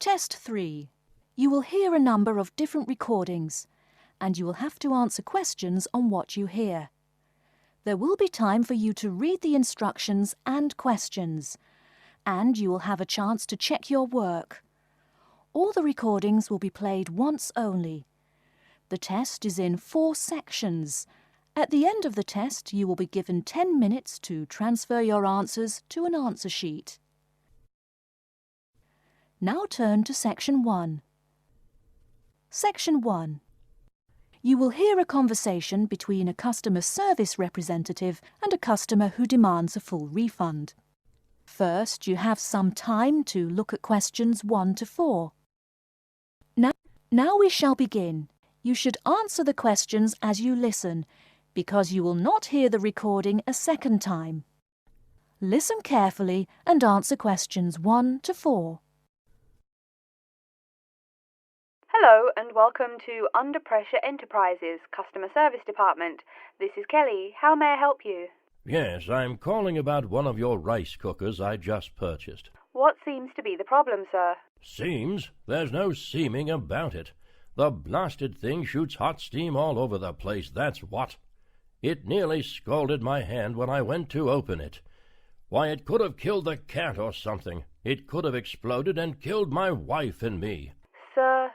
Test 3. You will hear a number of different recordings, and you will have to answer questions on what you hear. There will be time for you to read the instructions and questions, and you will have a chance to check your work. All the recordings will be played once only. The test is in 4 sections. At the end of the test, you will be given 10 minutes to transfer your answers to an answer sheet. Now turn to Section 1. Section 1. You will hear a conversation between a customer service representative and a customer who demands a full refund. First, you have some time to look at questions 1 to 4. Now we shall begin. You should answer the questions as you listen, because you will not hear the recording a second time. Listen carefully and answer questions 1 to 4. Hello and welcome to Under Pressure Enterprises Customer Service Department. This is Kelly. How may I help you? Yes, I'm calling about one of your rice cookers I just purchased. What seems to be the problem, sir? Seems? There's no seeming about it. The blasted thing shoots hot steam all over the place, that's what. It nearly scalded my hand when I went to open it. Why, it could have killed the cat or something. It could have exploded and killed my wife and me. Sir,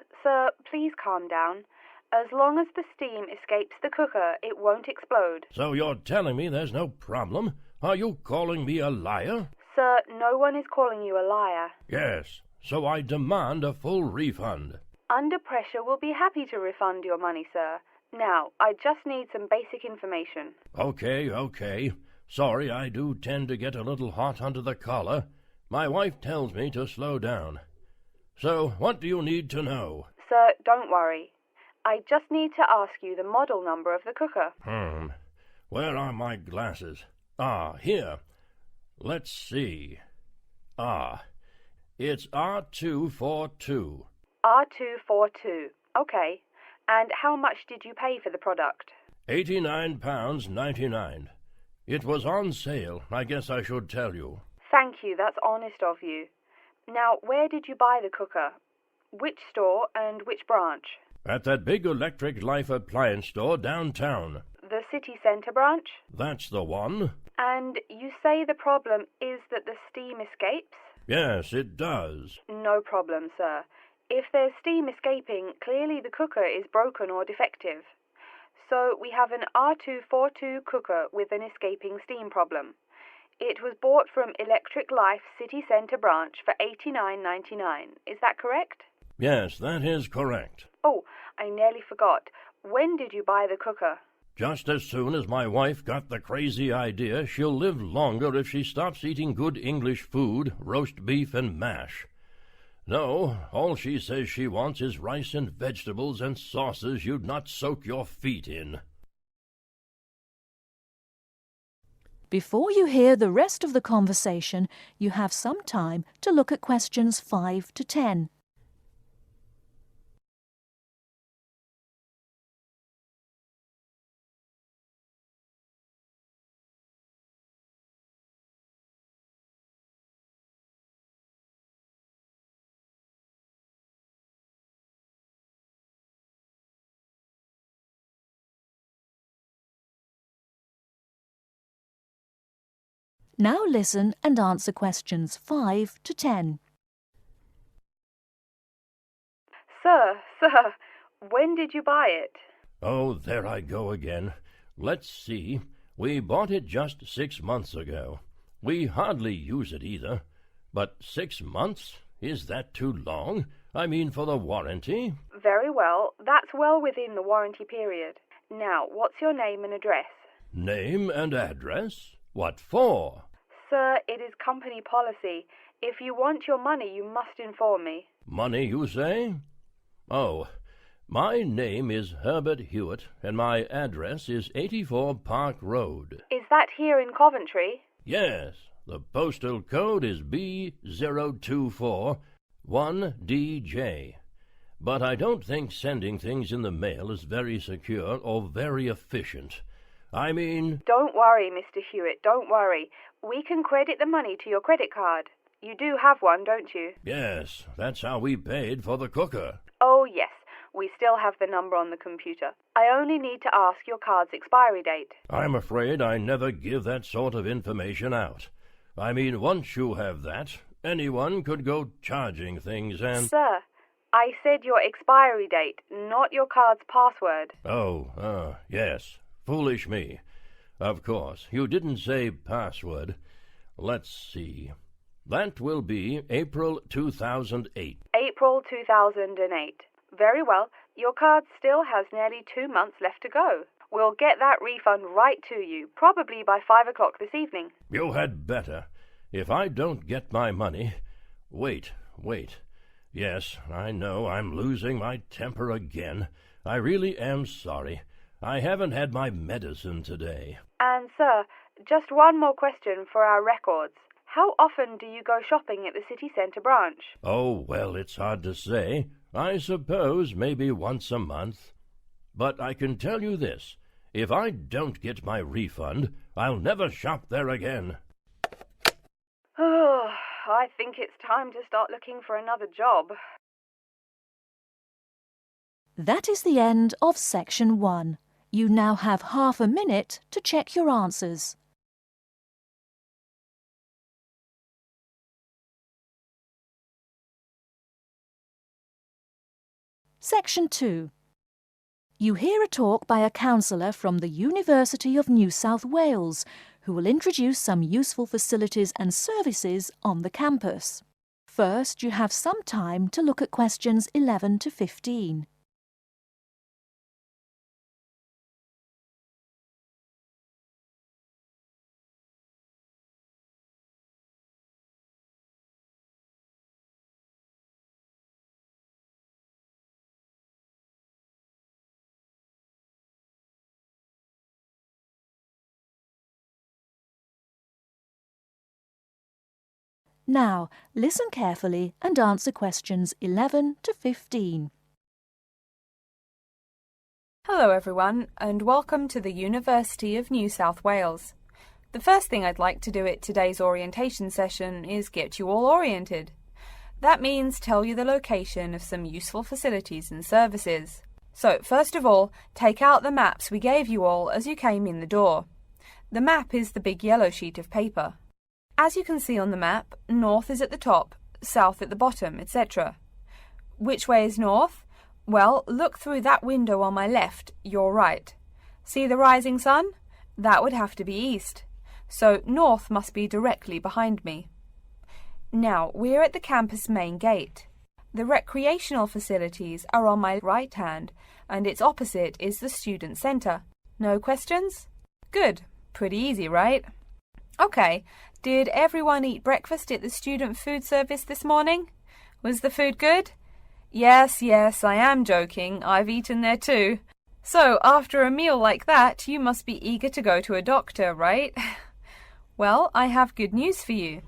please calm down. As long as the steam escapes the cooker, it won't explode. So you're telling me there's no problem? Are you calling me a liar? Sir, no one is calling you a liar. Yes, so I demand a full refund. Under Pressure will be happy to refund your money, sir. Now, I just need some basic information. Okay. Sorry, I do tend to get a little hot under the collar. My wife tells me to slow down. So, what do you need to know? Sir, don't worry. I just need to ask you the model number of the cooker. Where are my glasses? Here. Let's see. It's R242. R242. Okay. And how much did you pay for the product? £89.99. It was on sale, I guess I should tell you. Thank you, that's honest of you. Now, where did you buy the cooker? Which store and which branch? At that big electric life appliance store downtown. The city centre branch? That's the one. And you say the problem is that the steam escapes? Yes, it does. No problem, sir. If there's steam escaping, clearly the cooker is broken or defective. So we have an R242 cooker with an escaping steam problem. It was bought from Electric Life City Centre branch for $89.99. Is that correct? Yes, that is correct. Oh, I nearly forgot. When did you buy the cooker? Just as soon as my wife got the crazy idea she'll live longer if she stops eating good English food, roast beef and mash. No, all she says she wants is rice and vegetables and sauces you'd not soak your feet in. Before you hear the rest of the conversation, you have some time to look at questions 5 to 10. Now listen and answer questions 5 to 10. Sir, when did you buy it? Oh, there I go again. Let's see. We bought it just 6 months ago. We hardly use it either. But 6 months? Is that too long? I mean, for the warranty? Very well. That's well within the warranty period. Now, what's your name and address? Name and address? What for? Sir, it is company policy. If you want your money, you must inform me. Money, you say? Oh, my name is Herbert Hewitt, and my address is 84 Park Road. Is that here in Coventry? Yes, the postal code is B0241DJ. But I don't think sending things in the mail is very secure or very efficient. I mean... Don't worry, Mr. Hewitt, don't worry. We can credit the money to your credit card. You do have one, don't you? Yes, that's how we paid for the cooker. Oh, yes. We still have the number on the computer. I only need to ask your card's expiry date. I'm afraid I never give that sort of information out. I mean, once you have that, anyone could go charging things and... Sir, I said your expiry date, not your card's password. Oh, yes. Foolish me. Of course, you didn't say password. Let's see. That will be April 2008. April 2008. Very well. Your card still has nearly 2 months left to go. We'll get that refund right to you, probably by 5 o'clock this evening. You had better. If I don't get my money... Wait. Yes, I know I'm losing my temper again. I really am sorry. I haven't had my medicine today. And, sir, just one more question for our records. How often do you go shopping at the city centre branch? Oh, well, it's hard to say. I suppose maybe once a month. But I can tell you this. If I don't get my refund, I'll never shop there again. Oh, I think it's time to start looking for another job. That is the end of Section 1. You now have half a minute to check your answers. Section 2. You hear a talk by a counsellor from the University of New South Wales, who will introduce some useful facilities and services on the campus. First, you have some time to look at questions 11 to 15. Now, listen carefully and answer questions 11 to 15. Hello everyone, and welcome to the University of New South Wales. The first thing I'd like to do at today's orientation session is get you all oriented. That means tell you the location of some useful facilities and services. So, first of all, take out the maps we gave you all as you came in the door. The map is the big yellow sheet of paper. As you can see on the map, north is at the top, south at the bottom, etc. Which way is north? Well, look through that window on my left, your right. See the rising sun? That would have to be east. So north must be directly behind me. Now, we're at the campus main gate. The recreational facilities are on my right hand, and its opposite is the student centre. No questions? Good. Pretty easy, right? Okay. Did everyone eat breakfast at the student food service this morning? Was the food good? Yes, I am joking. I've eaten there too. So, after a meal like that, you must be eager to go to a doctor, right? Well, I have good news for you.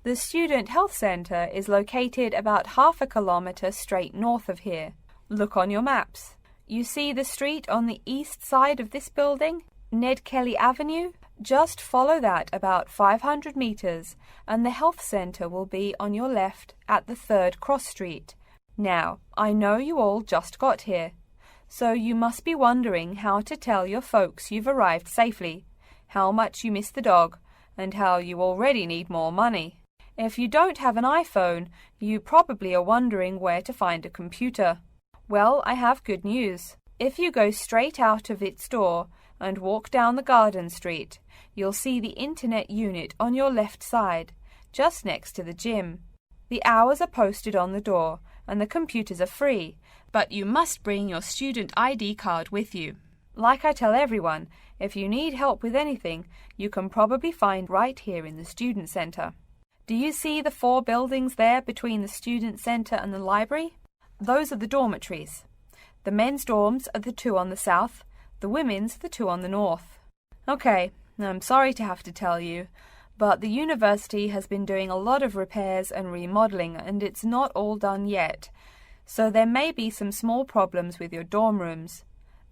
The Student Health Centre is located about half a kilometre straight north of here. Look on your maps. You see the street on the east side of this building? Ned Kelly Avenue? Just follow that about 500 metres and the health centre will be on your left at the 3rd cross street. Now, I know you all just got here, so you must be wondering how to tell your folks you've arrived safely, how much you miss the dog, and how you already need more money. If you don't have an iPhone, you probably are wondering where to find a computer. Well, I have good news. If you go straight out of its door and walk down the garden street, you'll see the internet unit on your left side, just next to the gym. The hours are posted on the door and the computers are free, but you must bring your student ID card with you. Like I tell everyone, if you need help with anything, you can probably find right here in the student centre. Do you see the 4 buildings there between the student centre and the library? Those are the dormitories. The men's dorms are the 2 on the south, the women's the 2 on the north. Okay, I'm sorry to have to tell you, but the university has been doing a lot of repairs and remodelling and it's not all done yet. So there may be some small problems with your dorm rooms.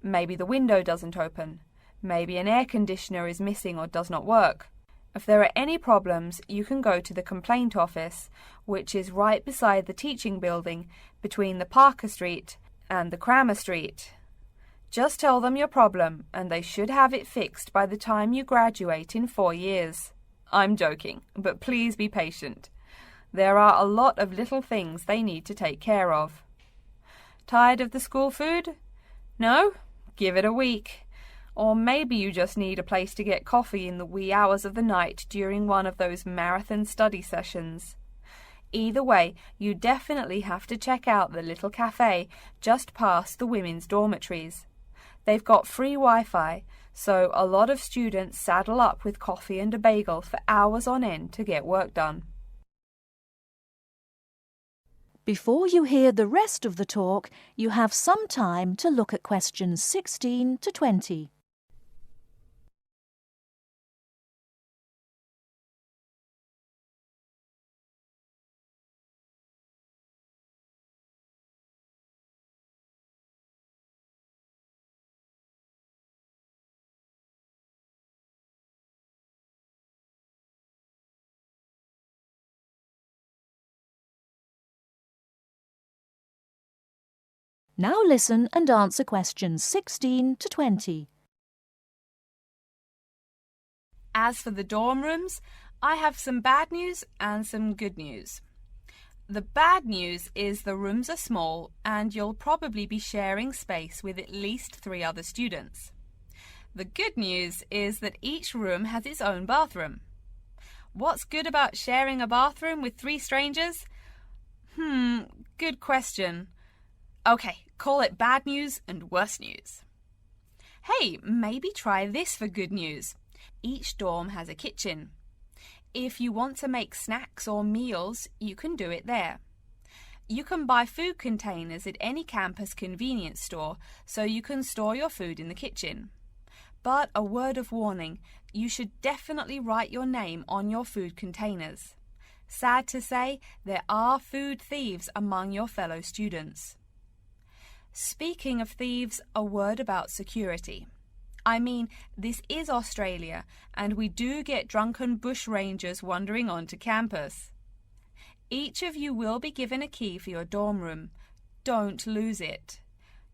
Maybe the window doesn't open. Maybe an air conditioner is missing or does not work. If there are any problems, you can go to the complaint office, which is right beside the teaching building between the Parker Street and the Cramer Street. Just tell them your problem and they should have it fixed by the time you graduate in 4 years. I'm joking, but please be patient. There are a lot of little things they need to take care of. Tired of the school food? No? Give it a week. Or maybe you just need a place to get coffee in the wee hours of the night during one of those marathon study sessions. Either way, you definitely have to check out the little cafe just past the women's dormitories. They've got free Wi-Fi, so a lot of students saddle up with coffee and a bagel for hours on end to get work done. Before you hear the rest of the talk, you have some time to look at questions 16 to 20. Now listen and answer questions 16 to 20. As for the dorm rooms, I have some bad news and some good news. The bad news is the rooms are small and you'll probably be sharing space with at least 3 other students. The good news is that each room has its own bathroom. What's good about sharing a bathroom with 3 strangers? Good question. Okay, call it bad news and worse news. Hey, maybe try this for good news. Each dorm has a kitchen. If you want to make snacks or meals, you can do it there. You can buy food containers at any campus convenience store, so you can store your food in the kitchen. But a word of warning, you should definitely write your name on your food containers. Sad to say, there are food thieves among your fellow students. Speaking of thieves, a word about security. I mean, this is Australia, and we do get drunken bush rangers wandering onto campus. Each of you will be given a key for your dorm room. Don't lose it.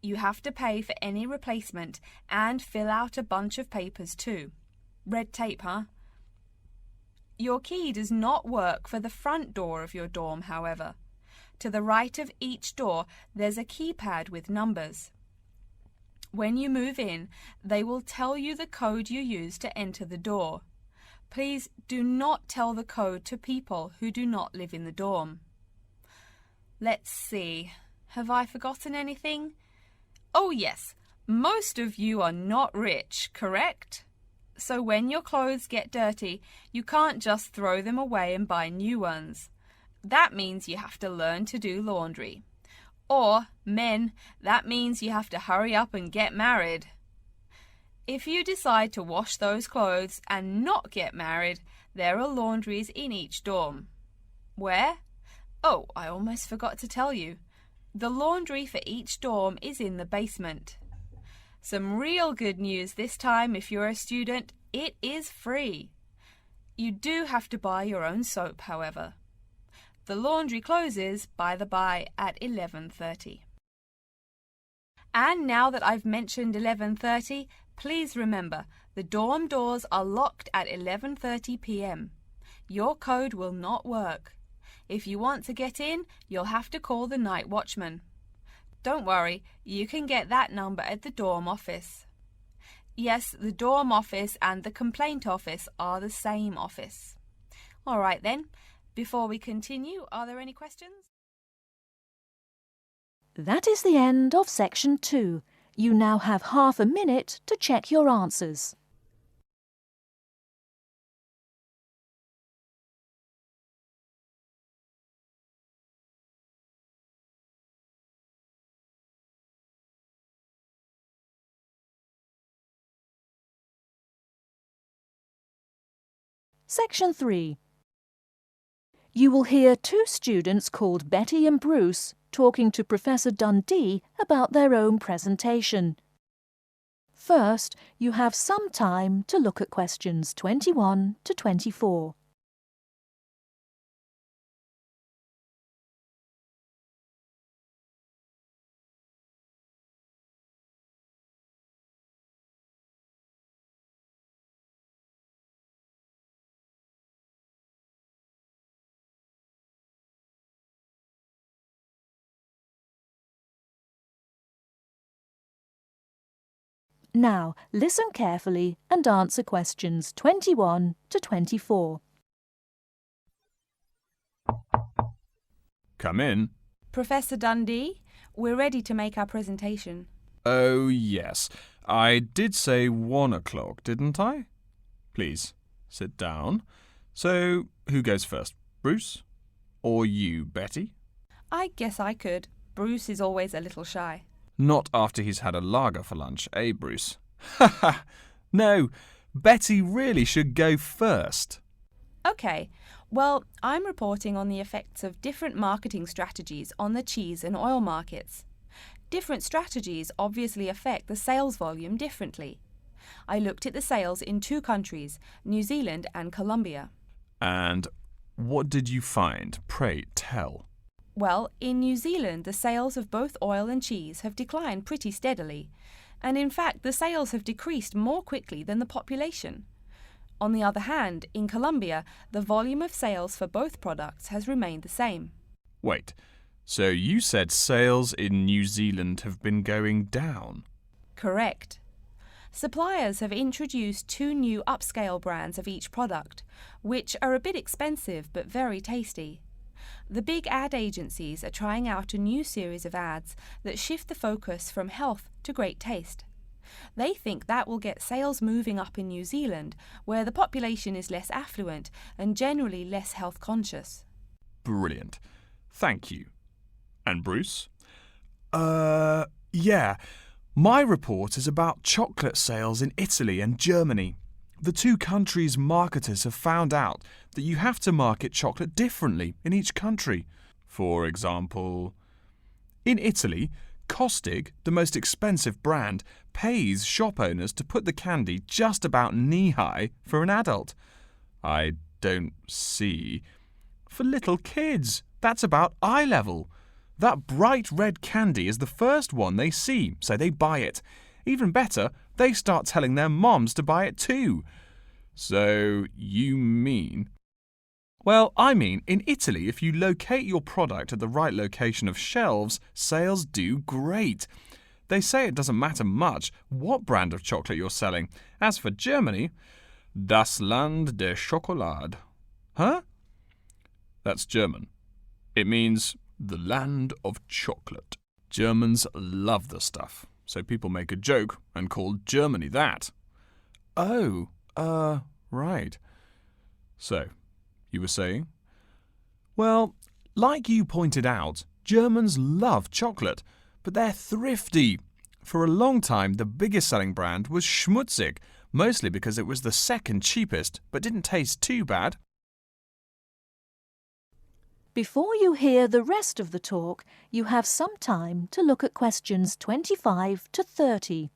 You have to pay for any replacement and fill out a bunch of papers too. Red tape, huh? Your key does not work for the front door of your dorm, however. To the right of each door, there's a keypad with numbers. When you move in, they will tell you the code you use to enter the door. Please do not tell the code to people who do not live in the dorm. Let's see. Have I forgotten anything? Oh yes, most of you are not rich, correct? So when your clothes get dirty, you can't just throw them away and buy new ones. That means you have to learn to do laundry. Or, men, that means you have to hurry up and get married. If you decide to wash those clothes and not get married, there are laundries in each dorm. Where? Oh, I almost forgot to tell you. The laundry for each dorm is in the basement. Some real good news this time if you're a student, it is free. You do have to buy your own soap, however. The laundry closes, by the by, at 11:30. And now that I've mentioned 11:30, please remember, the dorm doors are locked at 11:30 p.m. Your code will not work. If you want to get in, you'll have to call the night watchman. Don't worry, you can get that number at the dorm office. Yes, the dorm office and the complaint office are the same office. All right then. Before we continue, are there any questions? That is the end of section 2. You now have half a minute to check your answers. Section 3. You will hear 2 students called Betty and Bruce talking to Professor Dundee about their own presentation. First, you have some time to look at questions 21 to 24. Now, listen carefully and answer questions 21 to 24. Come in. Professor Dundee, we're ready to make our presentation. Oh, yes. I did say 1 o'clock, didn't I? Please, sit down. So, who goes first? Bruce? Or you, Betty? I guess I could. Bruce is always a little shy. Not after he's had a lager for lunch, eh, Bruce? Ha ha! No, Betty really should go first. OK, well, I'm reporting on the effects of different marketing strategies on the cheese and oil markets. Different strategies obviously affect the sales volume differently. I looked at the sales in 2 countries, New Zealand and Colombia. And what did you find? Pray tell. Well, in New Zealand, the sales of both oil and cheese have declined pretty steadily, and in fact, the sales have decreased more quickly than the population. On the other hand, in Colombia, the volume of sales for both products has remained the same. Wait, so you said sales in New Zealand have been going down? Correct. Suppliers have introduced 2 new upscale brands of each product, which are a bit expensive but very tasty. The big ad agencies are trying out a new series of ads that shift the focus from health to great taste. They think that will get sales moving up in New Zealand, where the population is less affluent and generally less health conscious. Brilliant. Thank you. And Bruce? Yeah. My report is about chocolate sales in Italy and Germany. The 2 countries' marketers have found out that you have to market chocolate differently in each country. For example, in Italy, Kostig, the most expensive brand, pays shop owners to put the candy just about knee-high for an adult. I don't see. For little kids, that's about eye level. That bright red candy is the first one they see, so they buy it. Even better, they start telling their moms to buy it too. So, you mean? Well, I mean, in Italy, if you locate your product at the right location of shelves, sales do great. They say it doesn't matter much what brand of chocolate you're selling. As for Germany, das Land der Schokolade. Huh? That's German. It means the land of chocolate. Germans love the stuff. So people make a joke and call Germany that. Oh, right. So, you were saying? Well, like you pointed out, Germans love chocolate, but they're thrifty. For a long time, the biggest selling brand was Schmutzig, mostly because it was the second cheapest, but didn't taste too bad. Before you hear the rest of the talk, you have some time to look at questions 25 to 30.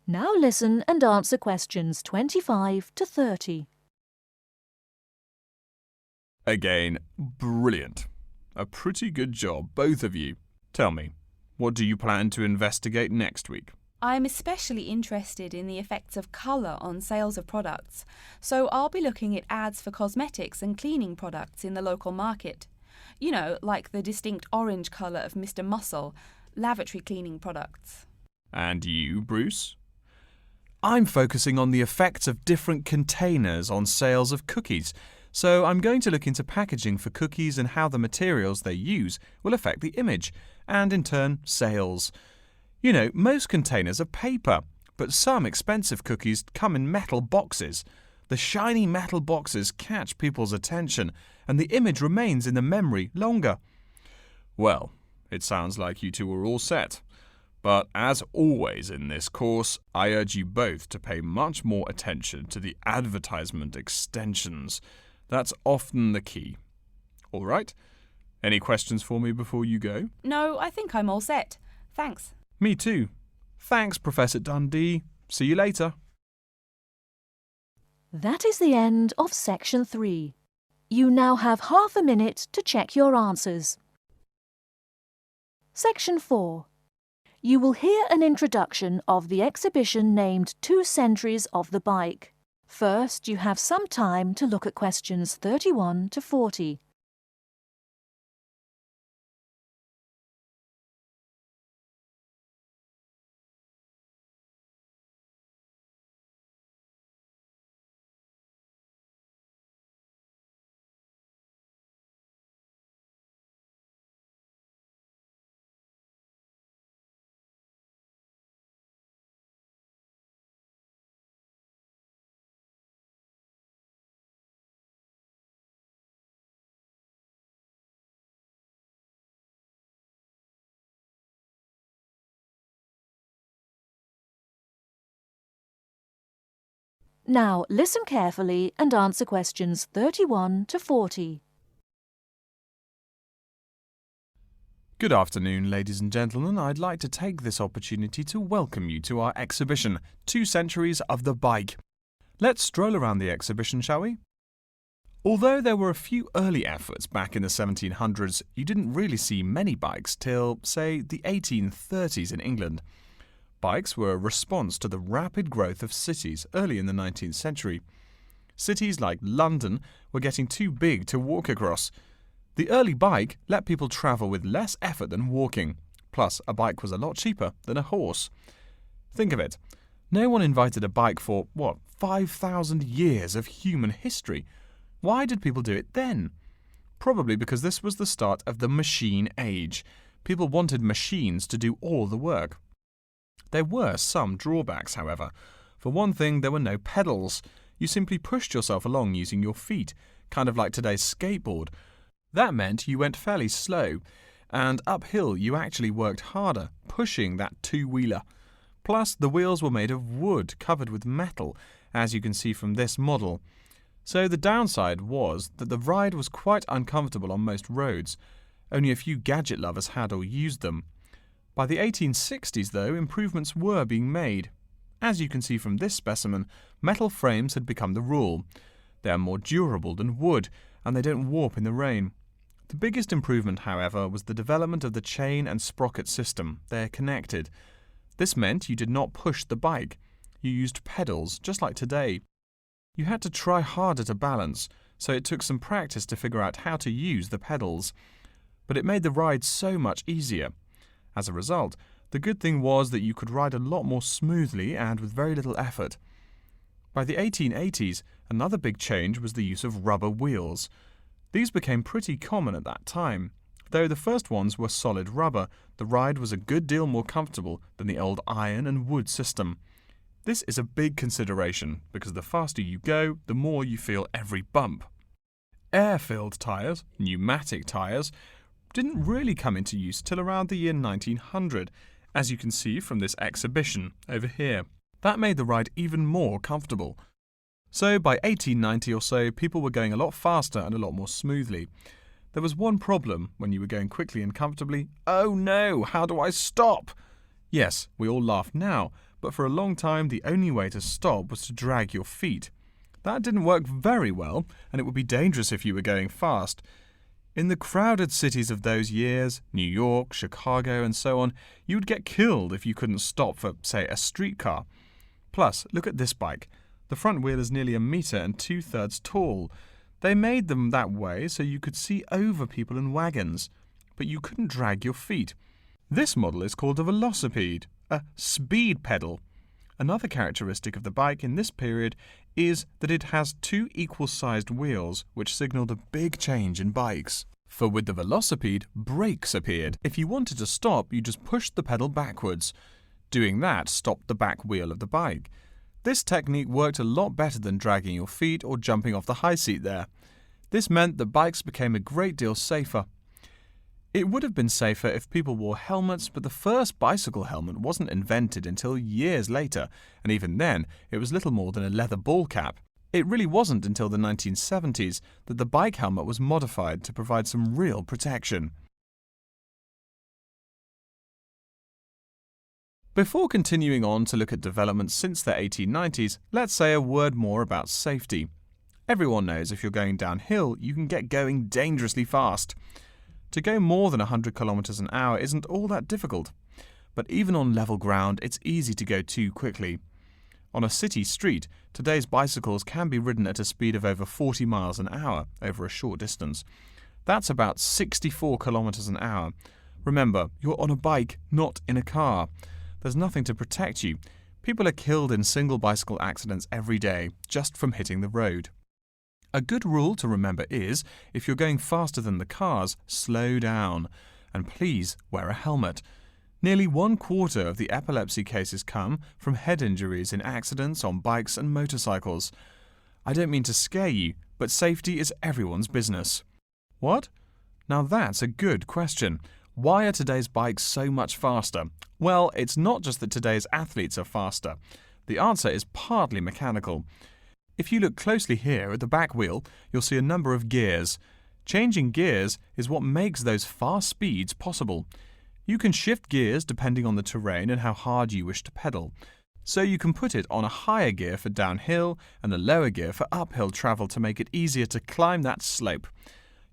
Now listen and answer questions 25 to 30. Again, brilliant. A pretty good job, both of you. Tell me, what do you plan to investigate next week? I'm especially interested in the effects of colour on sales of products, so I'll be looking at ads for cosmetics and cleaning products in the local market. You know, like the distinct orange colour of Mr. Muscle, lavatory cleaning products. And you, Bruce? I'm focusing on the effects of different containers on sales of cookies, so I'm going to look into packaging for cookies and how the materials they use will affect the image, and in turn, sales. You know, most containers are paper, but some expensive cookies come in metal boxes. The shiny metal boxes catch people's attention, and the image remains in the memory longer. Well, it sounds like you two are all set. But as always in this course, I urge you both to pay much more attention to the advertisement extensions. That's often the key. All right? Any questions for me before you go? No, I think I'm all set. Thanks. Me too. Thanks, Professor Dundee. See you later. That is the end of Section 3. You now have half a minute to check your answers. Section 4. You will hear an introduction of the exhibition named 2 Centuries of the Bike. First, you have some time to look at questions 31 to 40. Now listen carefully and answer questions 31 to 40. Good afternoon, ladies and gentlemen. I'd like to take this opportunity to welcome you to our exhibition, 2 Centuries of the Bike. Let's stroll around the exhibition, shall we? Although there were a few early efforts back in the 1700s, you didn't really see many bikes till, say, the 1830s in England. Bikes were a response to the rapid growth of cities early in the 19th century. Cities like London were getting too big to walk across. The early bike let people travel with less effort than walking. Plus, a bike was a lot cheaper than a horse. Think of it. No one invented a bike for, 5,000 years of human history. Why did people do it then? Probably because this was the start of the machine age. People wanted machines to do all the work. There were some drawbacks, however. For one thing, there were no pedals. You simply pushed yourself along using your feet, kind of like today's skateboard. That meant you went fairly slow, and uphill you actually worked harder, pushing that two-wheeler. Plus, the wheels were made of wood covered with metal, as you can see from this model. So the downside was that the ride was quite uncomfortable on most roads. Only a few gadget lovers had or used them. By the 1860s, though, improvements were being made. As you can see from this specimen, metal frames had become the rule. They are more durable than wood, and they don't warp in the rain. The biggest improvement, however, was the development of the chain and sprocket system. They are connected. This meant you did not push the bike. You used pedals, just like today. You had to try harder to balance, so it took some practice to figure out how to use the pedals. But it made the ride so much easier. As a result, the good thing was that you could ride a lot more smoothly and with very little effort. By the 1880s, another big change was the use of rubber wheels. These became pretty common at that time. Though the first ones were solid rubber, the ride was a good deal more comfortable than the old iron and wood system. This is a big consideration because the faster you go, the more you feel every bump. Air-filled tyres, pneumatic tyres, didn't really come into use till around the year 1900, as you can see from this exhibition over here. That made the ride even more comfortable. So by 1890 or so, people were going a lot faster and a lot more smoothly. There was one problem when you were going quickly and comfortably. Oh no, how do I stop? Yes, we all laugh now, but for a long time the only way to stop was to drag your feet. That didn't work very well, and it would be dangerous if you were going fast. In the crowded cities of those years, New York, Chicago, and so on, you would get killed if you couldn't stop for, say, a streetcar. Plus, look at this bike. The front wheel is nearly 1 meter and 2/3 tall. They made them that way so you could see over people and wagons, but you couldn't drag your feet. This model is called a velocipede, a speed pedal. Another characteristic of the bike in this period is that it has 2 equal-sized wheels, which signalled a big change in bikes. For with the velocipede, brakes appeared. If you wanted to stop, you just pushed the pedal backwards. Doing that stopped the back wheel of the bike. This technique worked a lot better than dragging your feet or jumping off the high seat there. This meant that bikes became a great deal safer. It would have been safer if people wore helmets, but the first bicycle helmet wasn't invented until years later, and even then it was little more than a leather ball cap. It really wasn't until the 1970s that the bike helmet was modified to provide some real protection. Before continuing on to look at developments since the 1890s, let's say a word more about safety. Everyone knows if you're going downhill, you can get going dangerously fast. To go more than 100 kilometers an hour isn't all that difficult. But even on level ground, it's easy to go too quickly. On a city street, today's bicycles can be ridden at a speed of over 40 miles an hour over a short distance. That's about 64 kilometers an hour. Remember, you're on a bike, not in a car. There's nothing to protect you. People are killed in single bicycle accidents every day, just from hitting the road. A good rule to remember is, if you're going faster than the cars, slow down. And please wear a helmet. Nearly 1/4 of the epilepsy cases come from head injuries in accidents on bikes and motorcycles. I don't mean to scare you, but safety is everyone's business. What? Now that's a good question. Why are today's bikes so much faster? Well, it's not just that today's athletes are faster. The answer is partly mechanical. If you look closely here at the back wheel, you'll see a number of gears. Changing gears is what makes those fast speeds possible. You can shift gears depending on the terrain and how hard you wish to pedal. So you can put it on a higher gear for downhill and a lower gear for uphill travel to make it easier to climb that slope.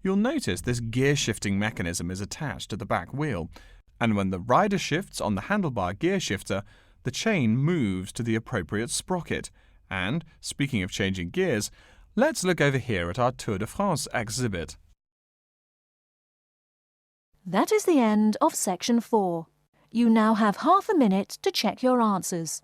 You'll notice this gear shifting mechanism is attached to the back wheel, and when the rider shifts on the handlebar gear shifter, the chain moves to the appropriate sprocket. And, speaking of changing gears, let's look over here at our Tour de France exhibit. That is the end of section 4. You now have half a minute to check your answers.